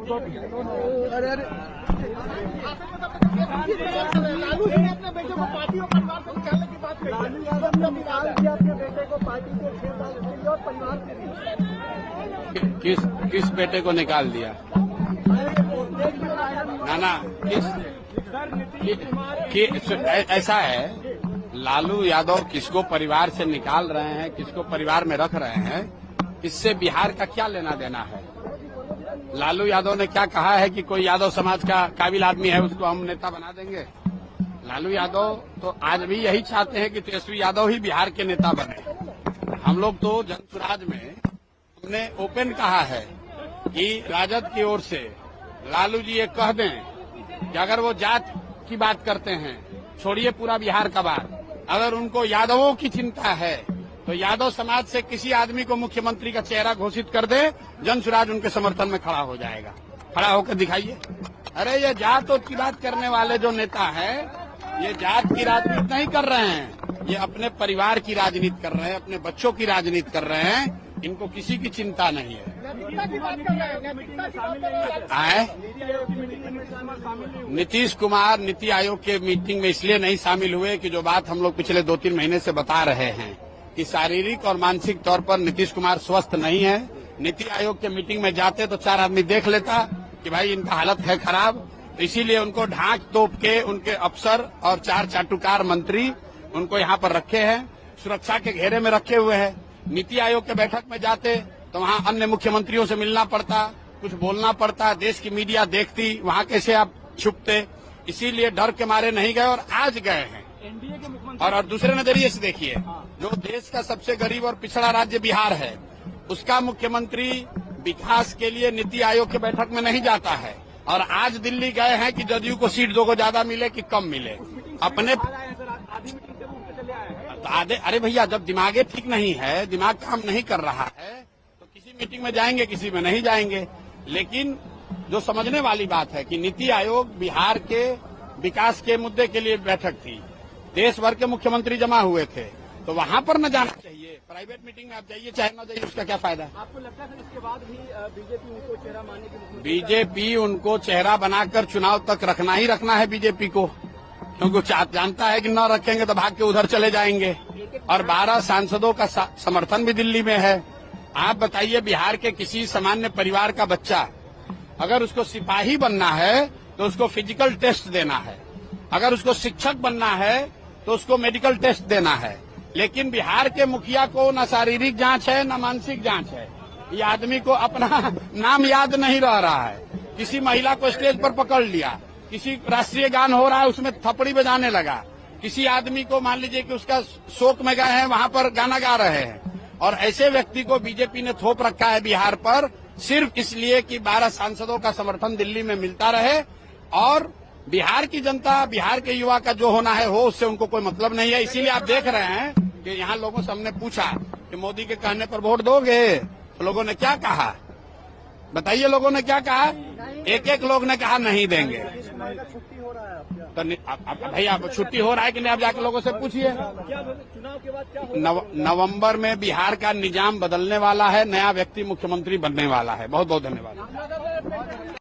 लालू जी ने अपने बेटे को पार्टी और परिवार से निकालने की बात कही। लालू यादव ने निकाल दिया अपने बेटे को पार्टी से 6 साल के लिए और परिवार के लिए। किस बेटे को निकाल दिया? ना ऐसा है, लालू यादव किसको परिवार से निकाल रहे हैं, किसको परिवार में रख रहे हैं, इससे बिहार का क्या लेना देना है? लालू यादव ने क्या कहा है कि कोई यादव समाज का काबिल आदमी है उसको हम नेता बना देंगे? लालू यादव तो आज भी यही चाहते हैं कि तेजस्वी यादव ही बिहार के नेता बने। हम लोग तो जनसुराज में हमने ओपन कहा है कि राजद की ओर से लालू जी ये कह दें कि अगर वो जात की बात करते हैं, छोड़िए पूरा बिहार का बात, अगर उनको यादवों की चिंता है तो यादव समाज से किसी आदमी को मुख्यमंत्री का चेहरा घोषित कर दे, जनसुराज उनके समर्थन में खड़ा हो जाएगा। खड़ा होकर दिखाइए। अरे ये जात की बात करने वाले जो नेता है, ये जात की राजनीति नहीं कर रहे हैं, ये अपने परिवार की राजनीति कर रहे हैं, अपने बच्चों की राजनीति कर रहे हैं। इनको किसी की चिंता नहीं है। नीतीश कुमार नीति आयोग के मीटिंग में इसलिए नहीं शामिल हुए कि जो बात हम लोग पिछले 2-3 महीने से बता रहे हैं कि शारीरिक और मानसिक तौर पर नीतीश कुमार स्वस्थ नहीं है। नीति आयोग के मीटिंग में जाते तो 4 आदमी देख लेता कि भाई इनका हालत है खराब, तो इसीलिए उनको ढांक तोप के उनके अफसर और 4 चाटुकार मंत्री उनको यहाँ पर रखे हैं, सुरक्षा के घेरे में रखे हुए हैं। नीति आयोग के बैठक में जाते तो वहाँ अन्य मुख्यमंत्रियों से मिलना पड़ता, कुछ बोलना पड़ता, देश की मीडिया देखती, वहाँ कैसे आप छुपते, इसीलिए डर के मारे नहीं गए और आज गए हैं। एनडीए के मुख्यमंत्री और दूसरे नजरिए से देखिए, जो देश का सबसे गरीब और पिछड़ा राज्य बिहार है, उसका मुख्यमंत्री विकास के लिए नीति आयोग के बैठक में नहीं जाता है और आज दिल्ली गए हैं कि जदयू को सीट 2 को ज्यादा मिले कि कम मिले। अपने अरे भैया, जब दिमागे ठीक नहीं है, दिमाग काम नहीं कर रहा है, तो किसी मीटिंग में जाएंगे, किसी में नहीं जाएंगे। लेकिन जो समझने वाली बात है कि नीति आयोग बिहार के विकास के मुद्दे के लिए बैठक थी, देश भर के मुख्यमंत्री जमा हुए थे, तो वहां पर न जाना चाहिए। प्राइवेट मीटिंग में आप जाइए चाहे न जाइए, उसका क्या फायदा? आपको लगता है इसके बाद भी बीजेपी उनको चेहरा मानने की? बीजेपी उनको चेहरा बनाकर चुनाव तक रखना ही रखना है बीजेपी को, क्योंकि जानता है कि न रखेंगे तो भाग के उधर चले जाएंगे। और 12 सांसदों का समर्थन भी दिल्ली में है। आप बताइए, बिहार के किसी सामान्य परिवार का बच्चा अगर उसको सिपाही बनना है तो उसको फिजिकल टेस्ट देना है, अगर उसको शिक्षक बनना है तो उसको मेडिकल टेस्ट देना है। लेकिन बिहार के मुखिया को न शारीरिक जांच है न मानसिक जांच है। ये आदमी को अपना नाम याद नहीं रह रहा है। किसी महिला को स्टेज पर पकड़ लिया, किसी राष्ट्रीय गान हो रहा है उसमें थपड़ी बजाने लगा, किसी आदमी को मान लीजिए कि उसका शोक में गए हैं वहां पर गाना गा रहे हैं। और ऐसे व्यक्ति को बीजेपी ने थोप रखा है बिहार पर, सिर्फ इसलिए कि 12 सांसदों का समर्थन दिल्ली में मिलता रहे। और बिहार की जनता, बिहार के युवा का जो होना है हो, उससे उनको कोई मतलब नहीं है। इसीलिए आप देख रहे हैं कि यहाँ लोगों से हमने पूछा कि मोदी के कहने पर वोट दोगे, तो लोगों ने क्या कहा बताइए? लोगों ने क्या कहा? एक लोग ने कहा नहीं देंगे। तो भैया छुट्टी हो रहा है कि नहीं? आप जाकर लोगों से पूछिए। चुनाव के बाद क्या नवंबर में बिहार का निजाम बदलने वाला है, नया व्यक्ति मुख्यमंत्री बनने वाला है। बहुत बहुत धन्यवाद।